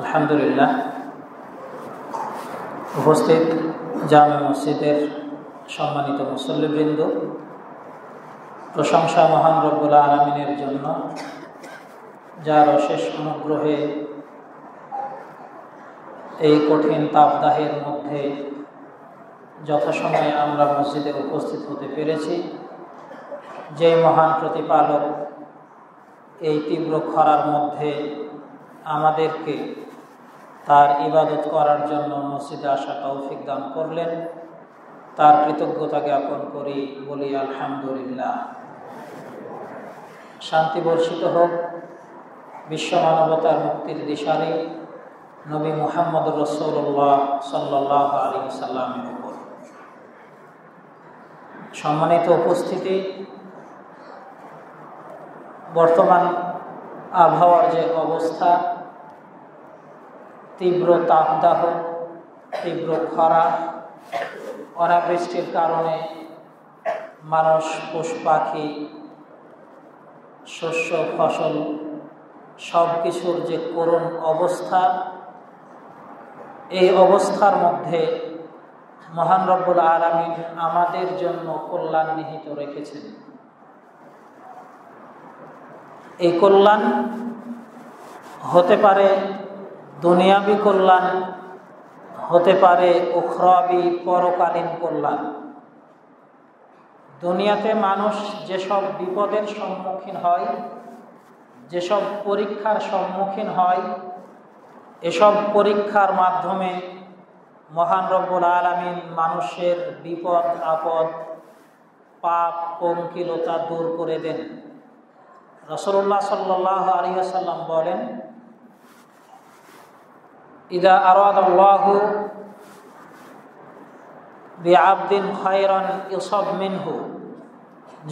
আলহামদুলিল্লাহ। উপস্থিত জামে মসজিদের সম্মানিত মুসল্লিবৃন্দ, প্রশংসা মহান রব্বুল আলামিনের জন্য, যার অশেষ অনুগ্রহে এই কঠিন তাপদাহের মধ্যে যথাসময়ে আমরা মসজিদে উপস্থিত হতে পেরেছি। যে মহান প্রতিপালক এই তীব্র খরার মধ্যে আমাদেরকে তার ইবাদত করার জন্য মসজিদে আসা তৌফিক দান করলেন, তার কৃতজ্ঞতা জ্ঞাপন করি, বলি আলহামদুলিল্লাহ। শান্তি বর্ষিত হোক বিশ্ব মানবতার মুক্তির দিশারি নবী মুহাম্মদ রাসূলুল্লাহ সাল্লাল্লাহু আলাইহি ওয়াসাল্লামের উপর। সম্মানিত উপস্থিতি, বর্তমান আবহাওয়ার যে অবস্থা, তীব্র তাপদাহ, তীব্র খরা, অনাবৃষ্টির কারণে মানুষ, পশু পাখি, শস্য ফসল সব কিছুর যে করুণ অবস্থা, এই অবস্থার মধ্যে মহান রব্বুল আলামিন আমাদের জন্য কল্যাণ নিহিত রেখেছেন। এই কল্যাণ হতে পারে দুনিয়াবী কল্যাণ, হতে পারে উখরাবী পরকালীন কল্যাণ। দুনিয়াতে মানুষ যেসব বিপদের সম্মুখীন হয়, যেসব পরীক্ষার সম্মুখীন হয়, এসব পরীক্ষার মাধ্যমে মহান রব্বুল আলামিন মানুষের বিপদ আপদ, পাপ পঙ্কিলতা দূর করে দেন। রাসূলুল্লাহ সাল্লাল্লাহু আলাইহি ওয়াসাল্লাম বলেন, ইযা আরাদাল্লাহু বিআবদিন খায়রান ইউসাব মিনহু,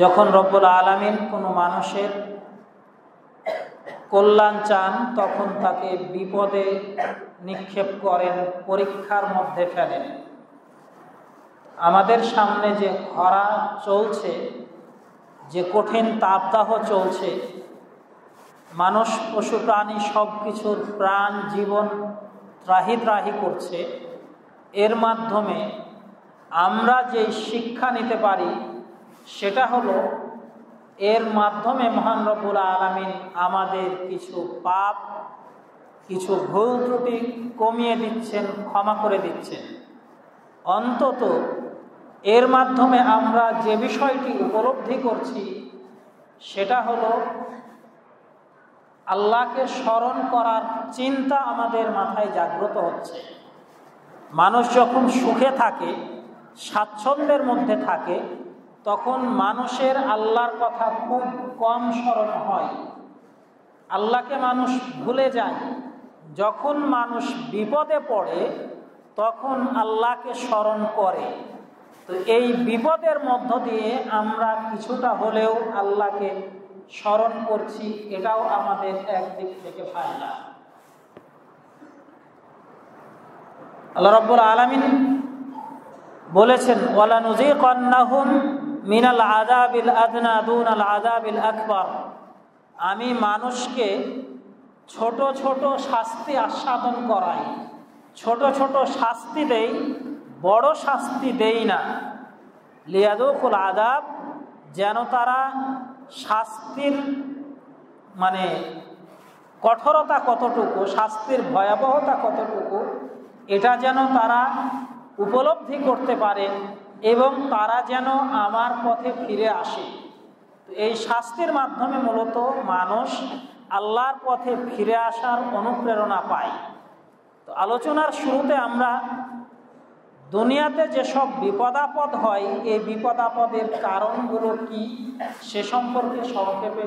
যখন রব্বুল আলামিন কোনো মানুষের কল্যাণ চান তখন তাকে বিপদে নিক্ষেপ করেন, পরীক্ষার মধ্যে ফেলেন। আমাদের সামনে যে খরা চলছে, যে কঠিন তাপদাহ চলছে, মানুষ পশু প্রাণী সব কিছুর প্রাণ জীবন ত্রাহি ত্রাহি করছে, এর মাধ্যমে আমরা যে শিক্ষা নিতে পারি সেটা হলো, এর মাধ্যমে মহান রব্বুল আলামিন আমাদের কিছু পাপ, কিছু ভুল ত্রুটি কমিয়ে দিচ্ছেন, ক্ষমা করে দিচ্ছেন। অন্তত এর মাধ্যমে আমরা যে বিষয়টি উপলব্ধি করছি সেটা হলো, আল্লাহকে স্মরণ করার চিন্তা আমাদের মাথায় জাগ্রত হচ্ছে। মানুষ যখন সুখে থাকে, স্বাচ্ছন্দ্যের মধ্যে থাকে, তখন মানুষের আল্লাহর কথা খুব কম স্মরণ হয়, আল্লাহকে মানুষ ভুলে যায়। যখন মানুষ বিপদে পড়ে তখন আল্লাহকে স্মরণ করে। তো এই বিপদের মধ্য দিয়ে আমরা কিছুটা হলেও আল্লাহকে স্মরণ করছি, এটাও আমাদের একদিক থেকে ফায়দা। আল্লাহ রাব্বুল আলামিন বলেছেন, ওয়ালা নুযীকান্নাহুম মিনাল আযাবিল আদনা দুনাল আযাবিল আকবার, আমি মানুষকে ছোট ছোট শাস্তি আস্বাদন করাই, ছোট ছোট শাস্তি দেই, বড় শাস্তি দেই না। লিয়াযুকুল আযাব, যেন তারা শাস্তির মানে কঠোরতা কতটুকু, শাস্তির ভয়াবহতা কতটুকু, এটা যেন তারা উপলব্ধি করতে পারে এবং তারা যেন আমার পথে ফিরে আসে। এই শাস্তির মাধ্যমে মূলত মানুষ আল্লাহর পথে ফিরে আসার অনুপ্রেরণা পায়। তো আলোচনার শুরুতে আমরা দুনিয়াতে যেসব বিপদাপদ হয়, এই বিপদাপদের কারণগুলো কি সে সম্পর্কে সংক্ষেপে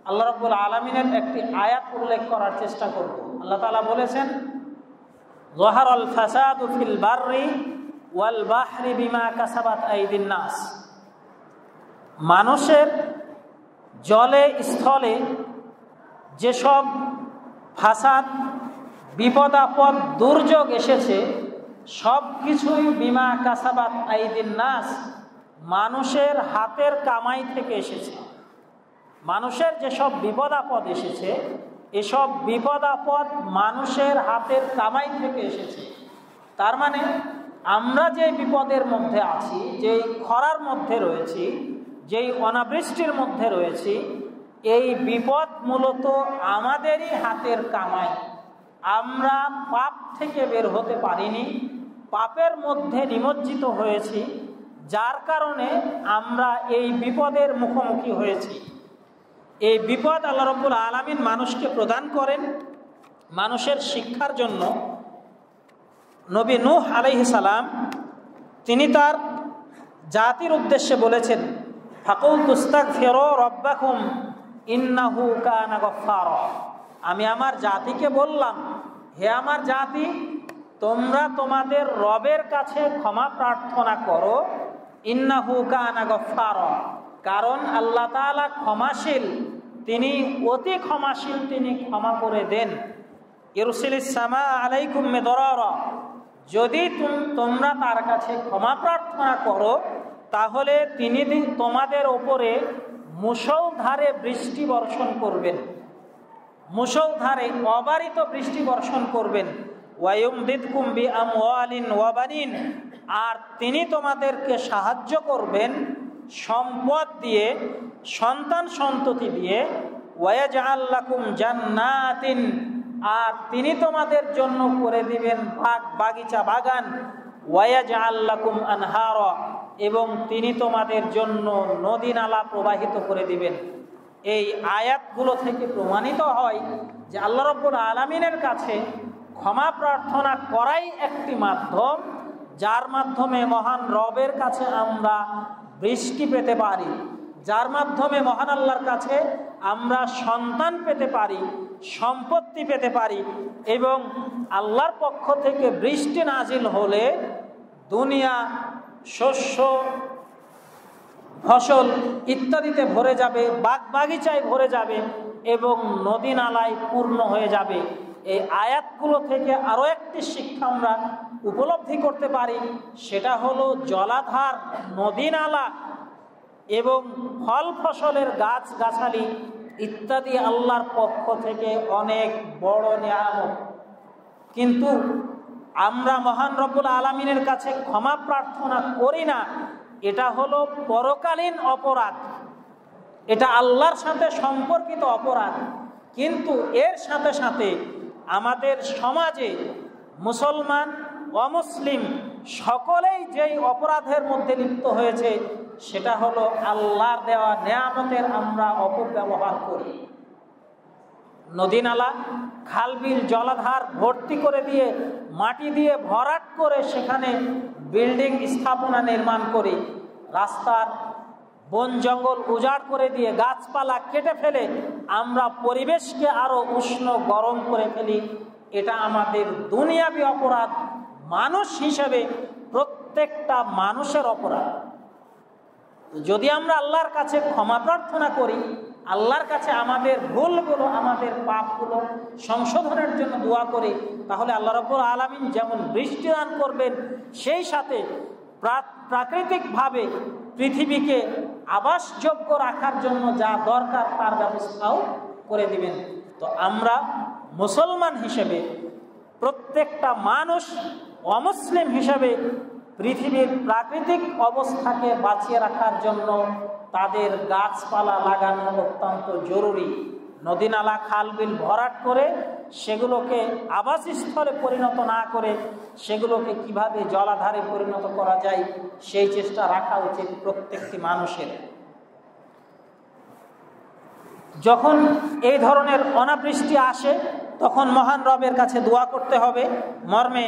আল্লাহ রাব্বুল আলামিনের একটি আয়াত উল্লেখ করার চেষ্টা করব। আল্লাহ তাআলা বলেছেন, যাহারাল ফাসাদু ফিল বাররি ওয়াল বাহরি বিমা কাসাবাত আইদিন নাস, মানুষের জলে স্থলে যেসব ফাসাদ, বিপদ আপদ, দুর্যোগ এসেছে, সব কিছুই বিমা কাসাবাত আইদিন নাস, মানুষের হাতের কামাই থেকে এসেছে। মানুষের যেসব বিপদ আপদ এসেছে, এসব বিপদ আপদ মানুষের হাতের কামাই থেকে এসেছে। তার মানে আমরা যে বিপদের মধ্যে আছি, যেই খরার মধ্যে রয়েছি, যেই অনাবৃষ্টির মধ্যে রয়েছি, এই বিপদ মূলত আমাদেরই হাতের কামাই। আমরা পাপ থেকে বের হতে পারিনি, পাপের মধ্যে নিমজ্জিত হয়েছি, যার কারণে আমরা এই বিপদের মুখোমুখি হয়েছি। এই বিপদ আল্লাহ রাব্বুল আলামিন মানুষকে প্রদান করেন মানুষের শিক্ষার জন্য। নবী নূহ আলাইহিস সালাম তিনি তার জাতির উদ্দেশ্যে বলেছেন, ফাকুলতু ইস্তাগফিরু রাব্বাকুম ইন্নাহু কানা গফফারা। আমি আমার জাতিকে বললাম, হে আমার জাতি, তোমরা তোমাদের রবের কাছে ক্ষমা প্রার্থনা করো, ইন্নাহু কানা গফফারা, কারণ আল্লাহ তাআলা ক্ষমাশীল, তিনি অতি ক্ষমাশীল, তিনি ক্ষমা করে দেন। ইরসিলিস সামা আলাইকুম মিদরারা, যদি তোমরা তার কাছে ক্ষমা প্রার্থনা করো তাহলে তিনি তোমাদের ওপরে মুষলধারে বৃষ্টি বর্ষণ করবেন, মুষলধারে অবারিত বৃষ্টি বর্ষণ করবেন। ওয়ায়ুমদিদকুম বিআমওয়ালিন ওয়া বানিন, আর তিনি তোমাদেরকে সাহায্য করবেন সম্পদ দিয়ে, সন্তান সন্ততি দিয়ে। ওয়ায়াজআল লাকুম জান্নাতিন, আর তিনি তোমাদের জন্য করে দিবেন বাগ বাগিচা বাগান। ওয়ায়াজআল লাকুম আনহারা, এবং তিনি তোমাদের জন্য নদী নালা প্রবাহিত করে দিবেন। এই আয়াতগুলো থেকে প্রমাণিত হয় যে আল্লাহ রাব্বুল আলামিনের কাছে ক্ষমা প্রার্থনা করাই একটি মাধ্যম, যার মাধ্যমে মহান রবের কাছে আমরা বৃষ্টি পেতে পারি, যার মাধ্যমে মহান আল্লাহর কাছে আমরা সন্তান পেতে পারি, সম্পত্তি পেতে পারি। এবং আল্লাহর পক্ষ থেকে বৃষ্টি নাজিল হলে দুনিয়া শস্য ফসল ইত্যাদিতে ভরে যাবে, বাগ বাগিচায় ভরে যাবে এবং নদী নালায় পূর্ণ হয়ে যাবে। এই আয়াতগুলো থেকে আরও একটি শিক্ষা আমরা উপলব্ধি করতে পারি, সেটা হলো জলাধার, নদী নালা এবং ফল ফসলের গাছ গাছালি ইত্যাদি আল্লাহর পক্ষ থেকে অনেক বড় নিয়ামত। কিন্তু আমরা মহান রব্বুল আলামিনের কাছে ক্ষমা প্রার্থনা করি না, এটা হলো পরকালীন অপরাধ, এটা আল্লাহর সাথে সম্পর্কিত অপরাধ। কিন্তু এর সাথে সাথে আমাদের সমাজে মুসলমান অমুসলিম সকলেই যেই অপরাধের মধ্যে লিপ্ত হয়েছে, সেটা হলো আল্লাহর দেওয়া নেয়ামতের আমরা অপব্যবহার করি। নদী নালা, খালবিল, জলাধার ভর্তি করে দিয়ে, মাটি দিয়ে ভরাট করে সেখানে বিল্ডিং স্থাপনা নির্মাণ করি, রাস্তার বন জঙ্গল উজাড় করে দিয়ে, গাছপালা কেটে ফেলে আমরা পরিবেশকে আরো উষ্ণ গরম করে ফেলি। এটা আমাদের দুনিয়াবি অপরাধ, মানুষ হিসেবে প্রত্যেকটা মানুষের অপরাধ। যদি আমরা আল্লাহর কাছে ক্ষমা প্রার্থনা করি, আল্লাহর কাছে আমাদের ভুলগুলো, আমাদের পাপগুলো সংশোধনের জন্য দোয়া করি, তাহলে আল্লাহ রাব্বুল আলামিন যেমন বৃষ্টি দান করবেন, সেই সাথে প্রাকৃতিকভাবে পৃথিবীকে আবাসযোগ্য রাখার জন্য যা দরকার তার ব্যবস্থাও করে দিবেন। তো আমরা মুসলমান হিসেবে, প্রত্যেকটা মানুষ অমুসলিম হিসেবে পৃথিবীর প্রাকৃতিক অবস্থাকে বাঁচিয়ে রাখার জন্য তাদের গাছপালা লাগানো অত্যন্ত জরুরি। নদী নালা খালবিল ভরাট করে সেগুলোকে আবাসস্থলে পরিণত না করে সেগুলোকে কিভাবে জলাধারে পরিণত করা যায় সেই চেষ্টা রাখা উচিত প্রত্যেকটি মানুষের। যখন এই ধরনের অনাবৃষ্টি আসে তখন মহান রবের কাছে দোয়া করতে হবে মর্মে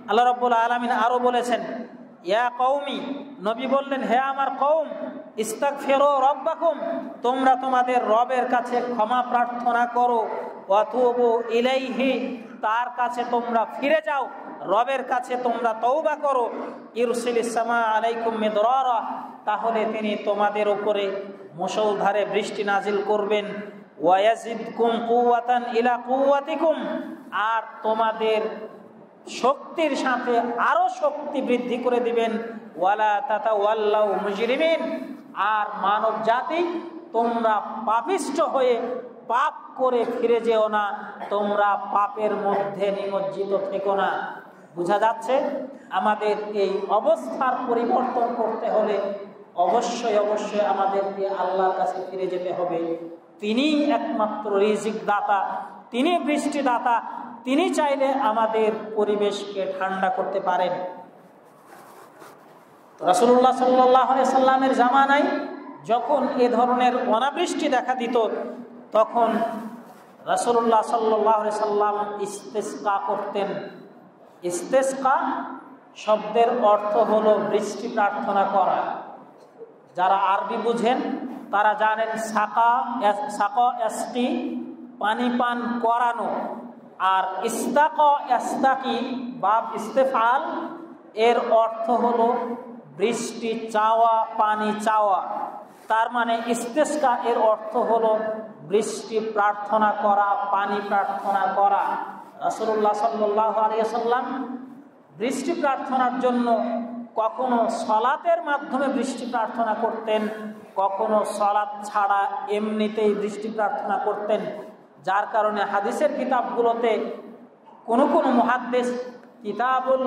আল্লাহ রাব্বুল আলামিন আরো বলেছেন, ইয়া কওমি, নবী বললেন, হে আমার কওম, ইস্তাগফিরু রাব্বাকুম, তোমরা তোমাদের রবের কাছে ক্ষমা প্রার্থনা করো, ওয়া তুবু ইলাইহি, তার কাছে তোমরা ফিরে যাও, রবের কাছে তোমরা তওবা করো। ইরসিলিস সামা আলাইকুম মিদরারা, তাহলে তিনি তোমাদের উপরে মুষলধারে বৃষ্টি নাজিল করবেন। ওয়া ইয়াজিদকুম কুওয়াতান ইলা কুওয়াতিকুম, আর তোমাদের শক্তির সাথে আরো শক্তি বৃদ্ধি করে দিবেন। ওয়ালা তাতাওয়াল্লাউ মুজরিমিন, আর মানব জাতি তোমরা পাপিষ্ঠ হয়ে পাপ করে ফিরে যেও না, তোমরা পাপের মধ্যে নিমজ্জিত থেকো না। বোঝা যাচ্ছে আমাদের এই অবস্থার পরিবর্তন করতে হলে অবশ্যই অবশ্যই আমাদেরকে আল্লাহর কাছে ফিরে যেতে হবে। তিনিই একমাত্র রিজিক দাতা, তিনি বৃষ্টিদাতা, তিনি চাইলে আমাদের পরিবেশকে ঠান্ডা করতে পারেন। রাসূলুল্লাহ সাল্লাল্লাহু আলাইহি সাল্লামের জামানায় যখন এ ধরনের অনাবৃষ্টি দেখা দিত, তখন রাসূলুল্লাহ সাল্লাল্লাহু আলাইহি সাল্লাম ইস্তেসকা করতেন। ইস্তেসকা শব্দের অর্থ হলো বৃষ্টি প্রার্থনা করা। যারা আরবি বুঝেন তারা জানেন সাকা এস্তি পানি পান করানো, আর ইস্তাক এস্তাকি বাব ইস্তেফাল এর অর্থ হলো বৃষ্টি চাওয়া, পানি চাওয়া। তার মানে ইস্তেসকা এর অর্থ হলো বৃষ্টি প্রার্থনা করা, পানি প্রার্থনা করা। রাসূলুল্লাহ সাল্লাল্লাহু আলাইহি ওয়াসাল্লাম বৃষ্টি প্রার্থনার জন্য কখনো সলাতের মাধ্যমে বৃষ্টি প্রার্থনা করতেন, কখনো সলাত ছাড়া এমনিতেই বৃষ্টি প্রার্থনা করতেন। যার কারণে হাদিসের কিতাবগুলোতে কোনো কোনো মুহাদ্দিস কিতাবুল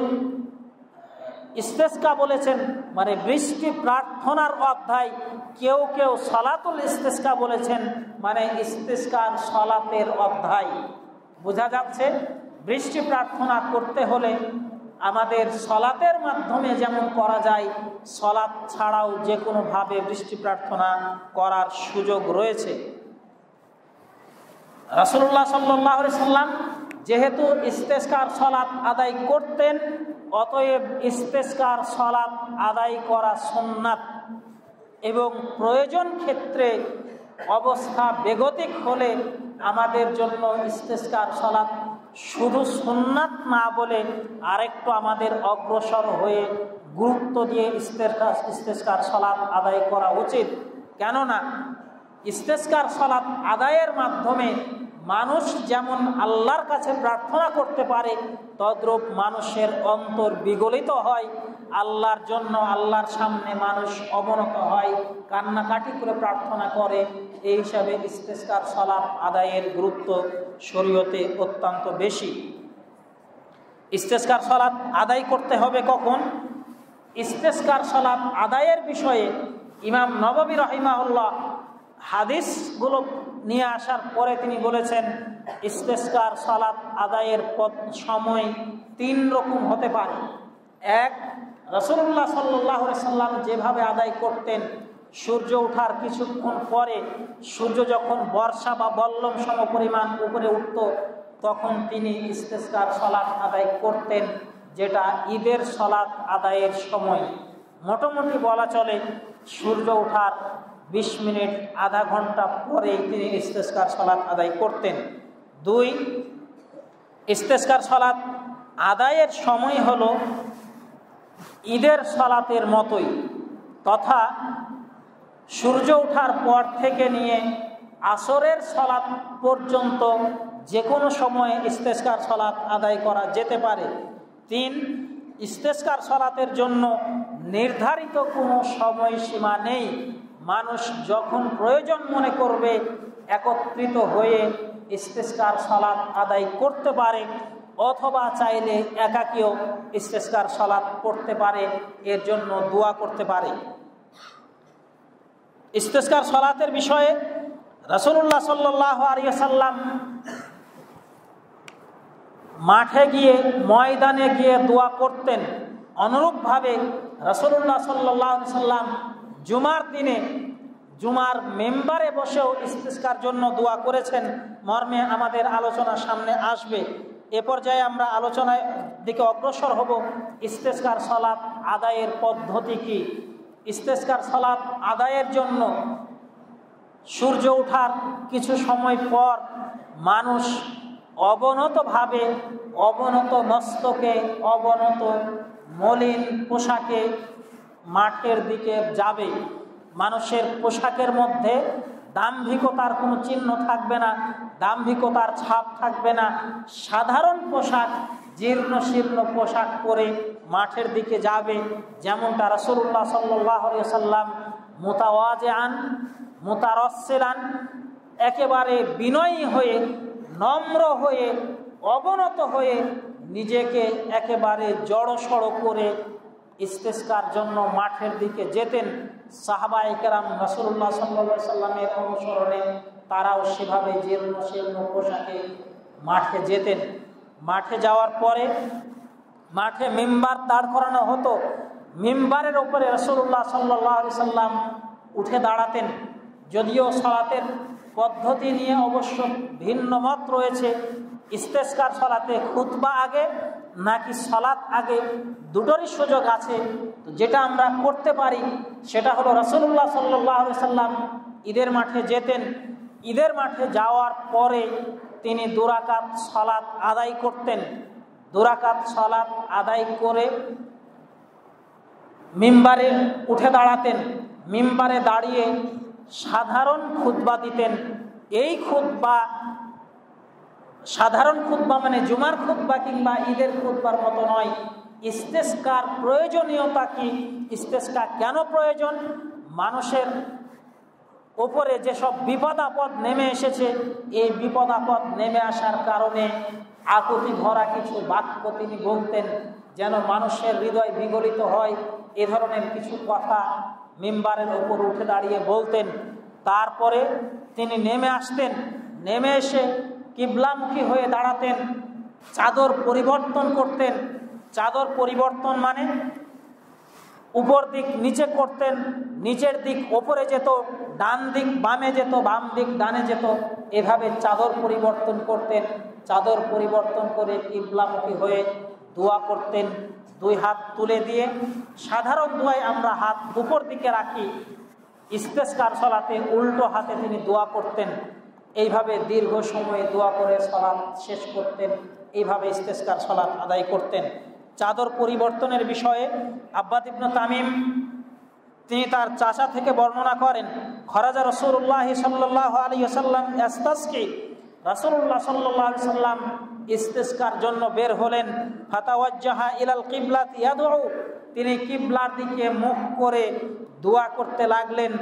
ইস্তেসকা বলেছেন, মানে বৃষ্টি প্রার্থনার অধ্যায়। কেউ কেউ সলাতুল ইস্তেসকা বলেছেন, মানে ইস্তেসকার সলাতের অধ্যায়। বোঝা যাচ্ছে বৃষ্টি প্রার্থনা করতে হলে আমাদের সলাতের মাধ্যমে যেমন করা যায়, সলাত ছাড়াও যে কোনোভাবে বৃষ্টি প্রার্থনা করার সুযোগ রয়েছে। রাসূলুল্লাহ সাল্লাল্লাহু আলাইহি সাল্লাম যেহেতু ইস্তেসকার সলাত আদায় করতেন, অতএব ইস্তেসকার সলাত আদায় করা সুন্নাত, এবং প্রয়োজন ক্ষেত্রে অবস্থা বেগতিক হলে আমাদের জন্য ইস্তেসকার সলাত শুধু সুন্নাত না বলে আরেকটু আমাদের অগ্রসর হয়ে গুরুত্ব দিয়ে ইস্তেসকার সলাত আদায় করা উচিত। কেননা ইস্তেসকার সলাত আদায়ের মাধ্যমে মানুষ যেমন আল্লাহর কাছে প্রার্থনা করতে পারে, তদ্রূপ মানুষের অন্তর বিগলিত হয়, আল্লাহর জন্য আল্লাহর সামনে মানুষ অবনত হয়, কান্নাকাটি করে প্রার্থনা করে। এই হিসাবে ইস্তেসকার সলাত আদায়ের গুরুত্ব শরীয়তে অত্যন্ত বেশি। ইস্তেসকার সলাত আদায় করতে হবে কখন? ইস্তেসকার সলাত আদায়ের বিষয়ে ইমাম নববী রাহিমাহুল্লাহ হাদিসগুলো নিয়ে আসার পরে তিনি বলেছেন, ইস্তেসকার সালাত আদায়ের সময় তিন রকম হতে পারে। এক, রাসূলুল্লাহ সাল্লাল্লাহু আলাইহি সাল্লাম যেভাবে আদায় করতেন, সূর্য ওঠার কিছুক্ষণ পরে সূর্য যখন বর্ষা বা বল্লম সম পরিমাণ উপরে উঠত, তখন তিনি ইস্তেসকার সালাত আদায় করতেন, যেটা ঈদের সালাত আদায়ের সময়। মোটামুটি বলা চলে সূর্য ওঠার 20 মিনিট আধা ঘন্টা পরে তিনি ইস্তেসকার সালাত আদায় করতেন। দুই, ইস্তেসকার সালাত আদায়ের সময় হলো ঈদের সালাতের মতোই, তথা সূর্য ওঠার পর থেকে নিয়ে আসরের সালাত পর্যন্ত যে কোনো সময়ে ইস্তেসকার সালাত আদায় করা যেতে পারে। তিন, ইস্তেসকার সালাতের জন্য নির্ধারিত কোনো সময়সীমা নেই, মানুষ যখন প্রয়োজন মনে করবে একত্রিত হয়ে ইস্তেসকার সালাত আদায় করতে পারে, অথবা চাইলে একাকীও ইস্তেসকার সালাত পড়তে পারে, এর জন্য দোয়া করতে পারে। ইস্তেসকার সালাতের বিষয়ে রাসূলুল্লাহ সাল্লাল্লাহু আলাইহি ওয়াসাল্লাম মাঠে গিয়ে, ময়দানে গিয়ে দোয়া করতেন। অনুরূপভাবে রাসূলুল্লাহ সাল্লাল্লাহু আলাইহি ওয়াসাল্লাম জুমার দিনে জুমার মেম্বারে বসেও ইস্তেসকার জন্য দোয়া করেছেন, মর্মে আমাদের আলোচনার সামনে আসবে। এ পর্যায়ে আমরা আলোচনার দিকে অগ্রসর হব। ইস্তেসকার সালাত আদায়ের পদ্ধতি কি? ইস্তেসকার সালাত আদায়ের জন্য সূর্য ওঠার কিছু সময় পর মানুষ অবনতভাবে, অবনত মস্তকে, অবনত মলিন পোশাকে মাঠের দিকে যাবে। মানুষের পোশাকের মধ্যে দাম্ভিকতার কোনো চিহ্ন থাকবে না, দাম্ভিকতার ছাপ থাকবে না। সাধারণ পোশাক, জীর্ণ শীর্ণ পোশাক পরে মাঠের দিকে যাবে, যেমনটা রাসূলুল্লাহ সাল্লাল্লাহু আলাইহি ওয়াসাল্লাম মুতাওয়াজিআন মুতারাসসিলান একেবারে বিনয়ী হয়ে, নম্র হয়ে, অবনত হয়ে নিজেকে একেবারে জড়সড় করে ইস্তেসকার জন্য মাঠের দিকে যেতেন। সাহাবায়ে কেরাম রাসূলুল্লাহ সাল্লাল্লাহু আলাইহি সাল্লামের অনুসরণে তারাও সেভাবে জীর্ণ শীর্ণ পোশাকে মাঠে যেতেন। মাঠে যাওয়ার পরে মাঠে মিম্বার দাঁড় করানো হতো। মিম্বারের উপরে রাসূলুল্লাহ সাল্লাল্লাহু আলাইহি সাল্লাম উঠে দাঁড়াতেন। যদিও সালাতের পদ্ধতি নিয়ে অবশ্য ভিন্ন মত রয়েছে, ইস্তেসকার সালাতে খুতবা আগে নাকি সালাত আগে, দুটোরই সুযোগ আছে। তো যেটা আমরা করতে পারি সেটা হলো রাসূলুল্লাহ সাল্লাল্লাহু আলাইহি সাল্লাম ঈদের মাঠে যেতেন। ঈদের মাঠে যাওয়ার পরে তিনি 2 রাকাত সালাত আদায় করতেন। 2 রাকাত সালাত আদায় করে মিম্বারে উঠে দাঁড়াতেন। মিম্বারে দাঁড়িয়ে সাধারণ খুতবা দিতেন। এই খুতবা সাধারণ খুতবা মানে জুমার খুতবা কিংবা ঈদের খুতবার মতো নয়। ইস্তেসকার প্রয়োজনীয়তা কি, ইস্তেসকা কেন প্রয়োজন, মানুষের ওপরে যেসব বিপদ আপদ নেমে এসেছে, এই বিপদ আপদ নেমে আসার কারণে আকুতি ভরা কিছু বাক্য তিনি বলতেন, যেন মানুষের হৃদয় বিগলিত হয়। এ ধরনের কিছু কথা মিম্বারের ওপর উঠে দাঁড়িয়ে বলতেন। তারপরে তিনি নেমে আসতেন। নেমে এসে কিবলামুখী হয়ে দাঁড়াতেন, চাদর পরিবর্তন করতেন। চাদর পরিবর্তন মানে উপর দিক নিচে করতেন, নিচের দিক ওপরে যেত, ডান দিক বামে যেত, বাম দিক ডানে যেত, এভাবে চাদর পরিবর্তন করতেন। চাদর পরিবর্তন করে কিবলামুখী হয়ে দোয়া করতেন। 2 হাত তুলে দিয়ে, সাধারণ দোয়ায় আমরা হাত উপর দিকে রাখি, ইস্তেসকার সালাতে উল্টো হাতে তিনি দোয়া করতেন। এইভাবে দীর্ঘ সময় দোয়া করে সালাত শেষ করতেন। এইভাবে ইস্তেসকার সালাত আদায় করতেন। চাদর পরিবর্তনের বিষয়ে আব্বাদ ইবনে তামিম তিনি তার চাচা থেকে বর্ণনা করেন, খরাজা রাসূলুল্লাহ সাল্লাল্লাহু আলাইহি ওয়াসাল্লাম ইস্তাসকি, রাসূলুল্লাহ সাল্লাল্লাহু আলাইহি ওয়াসাল্লাম ইস্তেসকার জন্য বের হলেন। ফাতাওয়াজ্জাহা ইলাল কিবলাতি ইয়াদউ, তিনি কিবলার দিকে মুখ করে দোয়া করতে লাগলেন।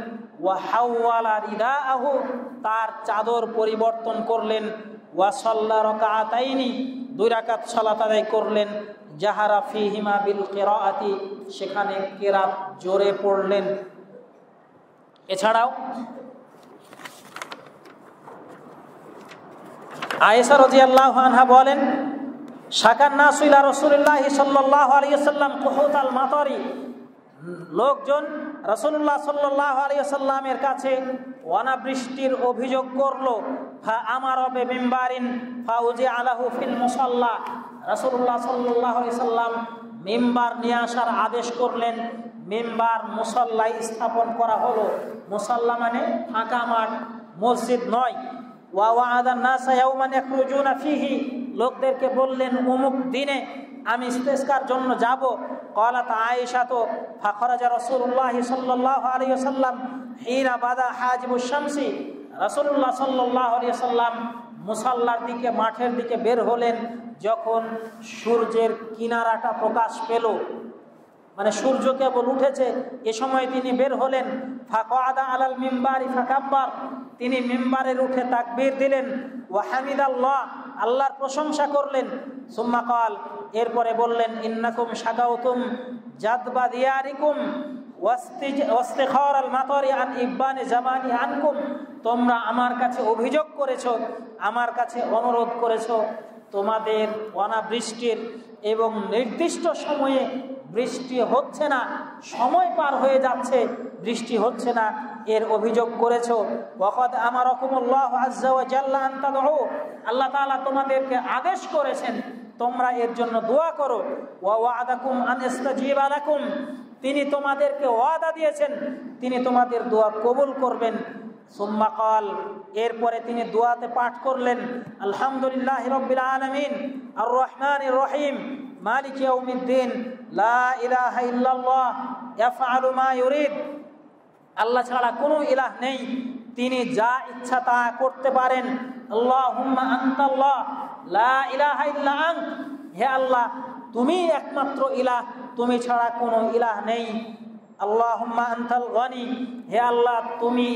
ওয়া হাওয়ালা রিদাআহু, তার চাদর পরিবর্তন করলেন। ওয়া সাল্লা রাকাতাইনি, 2 রাকাত সালাত আদায় করলেন। জাহারা ফিহিমা বিল কিরাআতি, সেখানে কিরাত জোরে পড়লেন। এছাড়াও আয়েশা রাদিয়াল্লাহু আনহা বলেন, শাকান নাসু ইলা রাসূলিল্লাহ সাল্লাল্লাহু আলাইহি ওয়াসাল্লাম কুহুতাল মাতারি, লোকজন রাসূলুল্লাহ সাল্লাল্লাহু আলাইহি ওয়াসাল্লামের কাছে অনাবৃষ্টির অভিযোগ করলো। ফা আমারা বিমিম্বারিন ফাউজি আলাহু ফিল মুসাল্লা, রাসূলুল্লাহ সাল্লাল্লাহু আলাইহি ওয়াসাল্লাম মিম্বার নিয়ে আসার আদেশ করলেন। মিম্বার মুসাল্লায় স্থাপন করা হলো। মুসাল্লা মানে ফাঁকা মাঠ, মসজিদ নয়। ওয়া ওয়া'আদান নাসা ইয়াওমান ইয়াখরুজুনা ফিহি, লোকদেরকে বললেন অমুক দিনে আমি ইস্তেসকার জন্য যাব। ক্বালাত আয়েশা তো ফাখরাজা রাসূলুল্লাহ সাল্লাল্লাহু আলাইহি ওয়াসাল্লাম হিনা বাদা হাজিবুশ শামসি, রাসূলুল্লাহ সাল্লাল্লাহু আলাইহি ওয়াসাল্লাম মুসাল্লার দিকে, মাঠের দিকে বের হলেন যখন সূর্যের কিনারাটা প্রকাশ পেল, মানে সূর্য কেবল উঠেছে, এ সময় তিনি বের হলেন। ফাকাদা আলাল মিম্বারি ফাকাব্বার, তিনি মিম্বারের উঠে তাকবীর দিলেন। ওয়া হামিদাল্লাহ, আল্লাহর প্রশংসা করলেন। সুম্মা ক্বাল, এরপরে বললেন, ইন্নাকুম শাকাউতুম জাদবা দিয়ারিকুম ওয়াস্তিখার আল মাতারি আন ইবানি জামানি আনকুম, তোমরা আমার কাছে অভিযোগ করেছো, আমার কাছে অনুরোধ করেছো তোমাদের অনাবৃষ্টির এবং নির্দিষ্ট সময়ে বৃষ্টি হচ্ছে না, সময় পার হয়ে যাচ্ছে, বৃষ্টি হচ্ছে না, এর অভিযোগ করেছো। ওয়াকাদ আমারাকুমুল্লাহু আযজা ওয়া জাল্লা আন তাদউ, আল্লাহ তাআলা তোমাদেরকে আদেশ করেছেন তোমরা এর জন্য দোয়া করো। ওয়া ওয়া'আদাকুম আন ইস্তাজিবা লাকুম, তিনি তোমাদেরকে ওয়াদা দিয়েছেন তিনি তোমাদের দোয়া কবুল করবেন। সুম্মা ক্বাল, এরপরে তিনি দোয়াতে পাঠ করলেন, আলহামদুলিল্লাহি রাব্বিল আলামিন আর রহমানির রহিম মালিক ইয়াউমিদ্দিন লা ইলাহা ইল্লাল্লাহ ইয়াফআলু মা ইউরিদ, আল্লাহ ছাড়া কোনো ইলাহ নেই, তিনি যা ইচ্ছা তা করতে পারেন। আল্লাহুম্মা আনতাল্লাহ লা ইলাহা ইল্লা আনত, হে আল্লাহ তুমি একমাত্র ইলাহ, তুমি ছাড়া কোনো ইলাহ নেই। আল্লাহুম্মা আনতাল গনি, হে আল্লাহ তুমি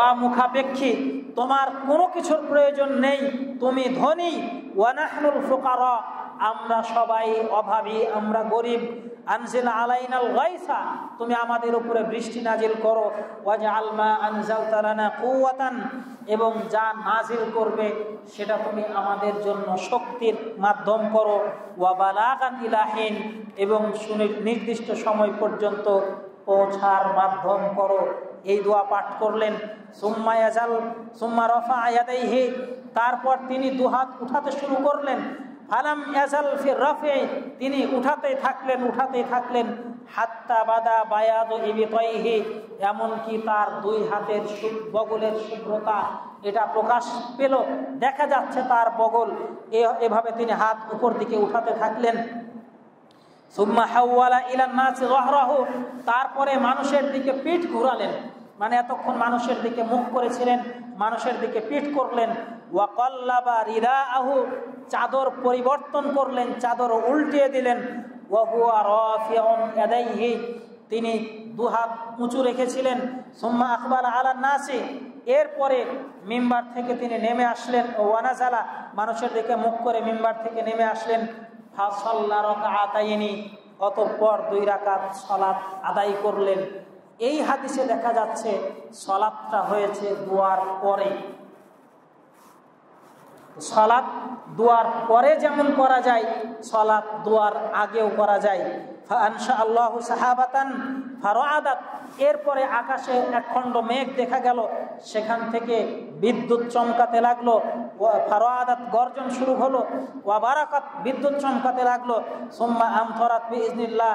অমুখাপেক্ষী, তোমার কোনো কিছুর প্রয়োজন নেই, তুমি ধনী। ওয়া নাহনুল ফুকারা, আমরা সবাই অভাবী, আমরা গরিব। আনজিল আলাইনাল গায়সা, তুমি আমাদের উপরে বৃষ্টি নাজিল করো। ওয়াজআল মা আনজালতা লানা কুওয়াতান, এবং যা নাজিল করবে সেটা তুমি আমাদের জন্য শক্তির মাধ্যম করো। ওয়া বালাগান ইলা হিন, এবং নির্দিষ্ট সময় পর্যন্ত পৌঁছার মাধ্যম করো। এই দোয়া পাঠ করলেন। সুম্মা রাফা ইয়াদাইহি, তারপর তিনি দুহাত উঠাতে শুরু করলেন। ফালাম ইয়াজাল ফি রাফি, তিনি উঠাতেই থাকলেন হাত্তা বাদা বায়াদু ইবতাইহি, এমনকি তার দুই হাতের বগলের শুভ্রতা এটা প্রকাশ পেল, দেখা যাচ্ছে তার বগল। এভাবে তিনি হাত উপর দিকে উঠাতে থাকলেন। সুম্মা হাওয়ালা ইলান নাসি যাহরাহু, তারপরে মানুষের দিকে পিঠ ঘুরালেন, মানে এতক্ষণ মানুষের দিকে মুখ করেছিলেন, মানুষের দিকে পিঠ করলেন। ওয়া কাল্লাবা রিদাআহু, চাদর পরিবর্তন করলেন, চাদর উল্টিয়ে দিলেন। ওয়া হুয়া রাফিউন ইয়াদাইহি, তিনি দুহাত উঁচু রেখেছিলেন। সুম্মা আকবালা আলান নাসি, এরপরে মিম্বার থেকে তিনি নেমে আসলেন। ওয়া নাযালা, মানুষের দিকে মুখ করে মিম্বার থেকে নেমে আসলেন। ফাসাল্লা রাকাআতাইনি, অতঃপর 2 রাকাত সালাত আদায় করলেন। এই হাদিসে দেখা যাচ্ছে সালাতটা হয়েছে দোয়ার পরে। সালাত দোয়ার পরে যেমন করা যায়, সালাত দোয়ার আগেও করা যায়। ফাআনশা আল্লাহু সাহাবাতান ফারাআদাত, এরপরে আকাশে একখণ্ড মেঘ দেখা গেল, সেখান থেকে বিদ্যুৎ চমকাতে লাগলো। ফারাআদাত, গর্জন শুরু হলো। ওয়া বারাকাত, বিদ্যুৎ চমকাতে লাগলো। সুম্মা আমতারাত বিইজনিল্লাহ,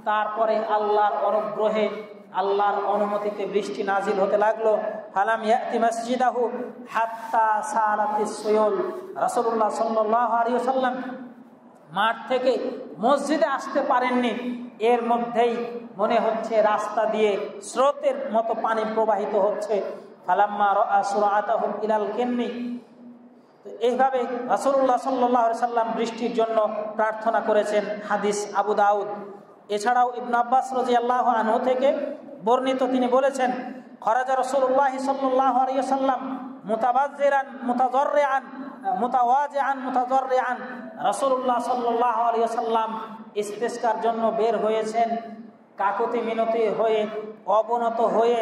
তারপরে আল্লাহর অনুগ্রহে, আল্লাহর অনুমতিতে বৃষ্টি নাজিল হতে লাগলো। ফালাম ইয়াতি মসজিদাহু হাত্তা সালাতিস সুয়ুল, রাসূলুল্লাহ সাল্লাল্লাহু আলাইহি ওয়াসাল্লাম মাঠ থেকে মসজিদে আসতে পারেননি। এর মধ্যেই মনে হচ্ছে রাস্তা দিয়ে স্রোতের মতো পানি প্রবাহিত হচ্ছে। ফালাম্মা রাআ সুরাআতাহু ইলাল কিন্নি, এইভাবে রাসূলুল্লাহ সাল্লাল্লাহু আলাইহি ওয়াসাল্লাম বৃষ্টির জন্য প্রার্থনা করেছেন। হাদিস আবু দাউদ। এছাড়াও ইবনে আব্বাস রাদিয়াল্লাহু আনহু থেকে বর্ণিত, তিনি বলেছেন, খরাজা রাসূলুল্লাহ সাল্লাল্লাহু আলাইহি ওয়াসাল্লাম মুতাবাজ্জিরান মুতাজাররিআন মুতাওয়াজিআন মুতাজাররিআন, রাসূলুল্লাহ সাল্লাল্লাহু আলাইহি ওয়াসাল্লাম ইস্তিসকার জন্য বের হয়েছেন, কাকুতি মিনতি হয়ে, অবনত হয়ে,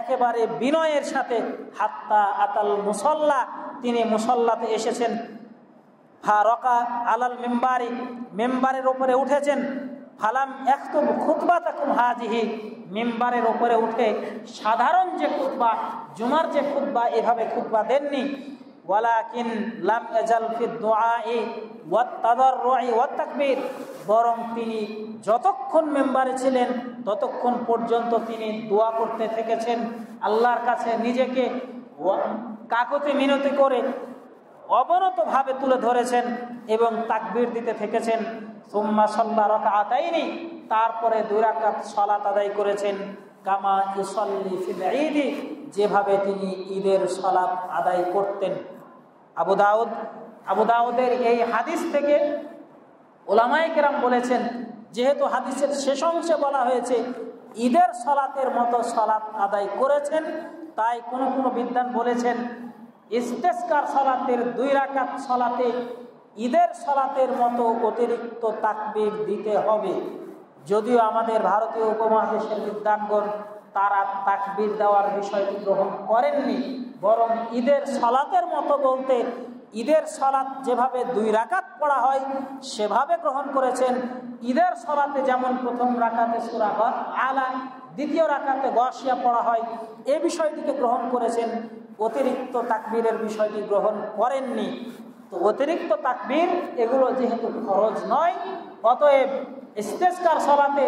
একেবারে বিনয়ের সাথে। হাত্তা আতাল মুসাল্লা, তিনি মুসাল্লাতে এসেছেন। ফারাকা আলাল মিম্বারি, মিম্বারের উপরে উঠেছেন। ফালাম ইয়াখতুব খুতবাতাকুম হাযিহি, মিম্বারের উপরে উঠে সাধারণ যে খুতবা, জুমার যে খুতবা, এভাবে খুতবা দেননি। ওয়ালাকিন লাম ইয়াজাল ফিদ দুআই ওয়াত তাদাররুই ওয়াত তাকবীর, বরং তিনি যতক্ষণ মেম্বারে ছিলেন ততক্ষণ পর্যন্ত তিনি দোয়া করতে থেকেছেন, আল্লাহর কাছে নিজেকে কাকুতি মিনতি করে অবনতভাবে তুলে ধরেছেন এবং তাকবীর দিতে থেকেছেন। সুম্মা সাল্লা রাকাআতাইনি, তারপরে 2 রাকাত সালাত আদায় করেছেন। কামা ইউসাল্লি ফিল ঈদ, যেভাবে তিনি ঈদের সালাত আদায় করতেন। আবু দাউদের এই হাদিস থেকে উলামায়ে কেরাম বলেছেন, যেহেতু হাদিসের শেষ অংশে বলা হয়েছে ঈদের সালাতের মতো সালাত আদায় করেছেন, তাই কোনো কোনো বিদ্বান বলেছেন ইস্তেসকার সালাতের 2 রাকাত সালাতে ঈদের সালাতের মতো অতিরিক্ত তাকবীর দিতে হবে। যদিও আমাদের ভারতীয় উপমহাদেশের বিদ্বানগণ তারা তাকবীর দেওয়ার বিষয়টি গ্রহণ করেননি, বরং ঈদের সালাতের মতো বলতে ঈদের সালাত যেভাবে 2 রাকাত পড়া হয় সেভাবে গ্রহণ করেছেন। ঈদের সালাতে যেমন প্রথম রাকাতে সূরা আলা, দ্বিতীয় রাকাতে গাশিয়া পড়া হয়, এই বিষয়টিকে গ্রহণ করেছেন, অতিরিক্ত তাকবীরের বিষয়টি গ্রহণ করেননি। তো অতিরিক্ত তাকবীর এগুলো যেহেতু ফরজ নয়, অতএব ইস্তেসকার সালাতে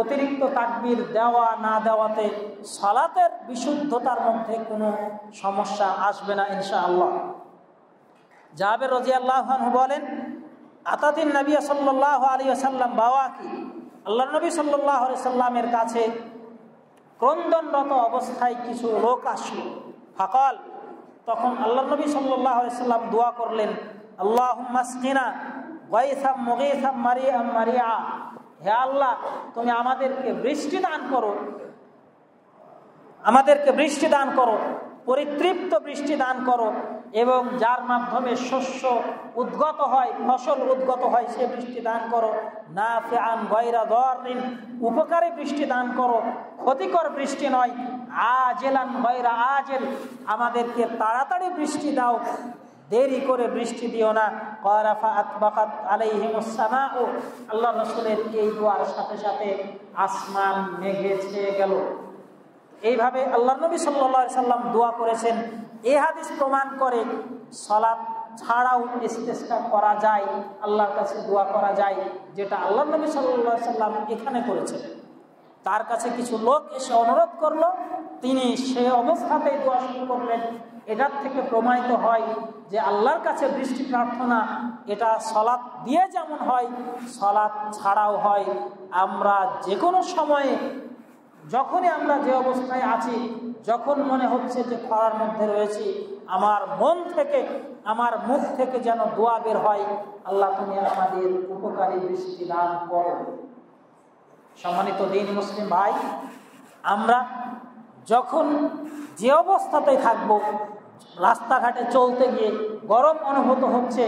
অতিরিক্ত তাকবীর দেওয়া না দেওয়াতে সালাতের বিশুদ্ধতার মধ্যে কোনো সমস্যা আসবে না ইনশাআল্লাহ। জাবের রাদিয়াল্লাহু আনহু বলেন, আতাতিন নবী সাল্লাল্লাহু আলাইহি ওয়াসাল্লাম বাওয়াকি, আল্লাহর নবী সাল্লাল্লাহু আলাইহি সাল্লামের কাছে ক্রন্দনরত অবস্থায় কিছু লোক আসলো। ফাকাল, তখন আল্লাহর নবী সাল্লাল্লাহু আলাইহি সাল্লাম দোয়া করলেন, আল্লাহুম্মা আসকিনা গায়সাম মুগীসাম মারিয়াম মারিয়া, হে আল্লাহ তুমি আমাদেরকে বৃষ্টি দান করো, আমাদেরকে বৃষ্টি দান করো পরিতৃপ্ত বৃষ্টি দান করো, এবং যার মাধ্যমে শস্য উদ্গত হয়, ফসল উদ্গত হয়, সে বৃষ্টি দান করো। নাফিআন গায়রা দাররিন, উপকারী বৃষ্টি দান করো, ক্ষতিকর বৃষ্টি নয়। আজেলান গায়রা আজেল, আমাদেরকে তাড়াতাড়ি বৃষ্টি দাও, দেরি করে বৃষ্টি দিও না। ক্বারাফা আতবাকাত আলাইহিমুস সামাউ, আল্লাহ রাসূলের এই দোয়ার সাথে সাথে আসমান মেঘে ছেয়ে গেল। এইভাবে আল্লাহ নবী সাল্লাল্লাহু আলাইহি সাল্লাম দোয়া করেছেন। এই হাদিস প্রমাণ করে সালাত ছাড়াও ইস্তেসকা করা যায়, আল্লাহর কাছে দোয়া করা যায়, যেটা আল্লাহ নবী সাল্লাল্লাহু আলাইহি সাল্লাম এখানে করেছেন। তার কাছে কিছু লোক এসে অনুরোধ করলো, তিনি সে অবস্থাতেই দোয়া শুরু করলেন। এটার থেকে প্রমাণিত হয় যে আল্লাহর কাছে বৃষ্টি প্রার্থনা এটা সালাত দিয়ে যেমন হয়, সালাত ছাড়াও হয়। আমরা যে কোনো সময়ে, যখনই আমরা যে অবস্থায় আছি, যখন মনে হচ্ছে যে খরার মধ্যে রয়েছি, আমার মন থেকে, আমার মুখ থেকে যেন দোয়া বের হয়, আল্লাহ তুমি আমাদের উপকারী বৃষ্টি দান করো। সম্মানিত দিন মুসলিম ভাই, আমরা যখন যে অবস্থাতেই থাকবো, রাস্তাঘাটে চলতে গিয়ে গরম অনুভূত হচ্ছে,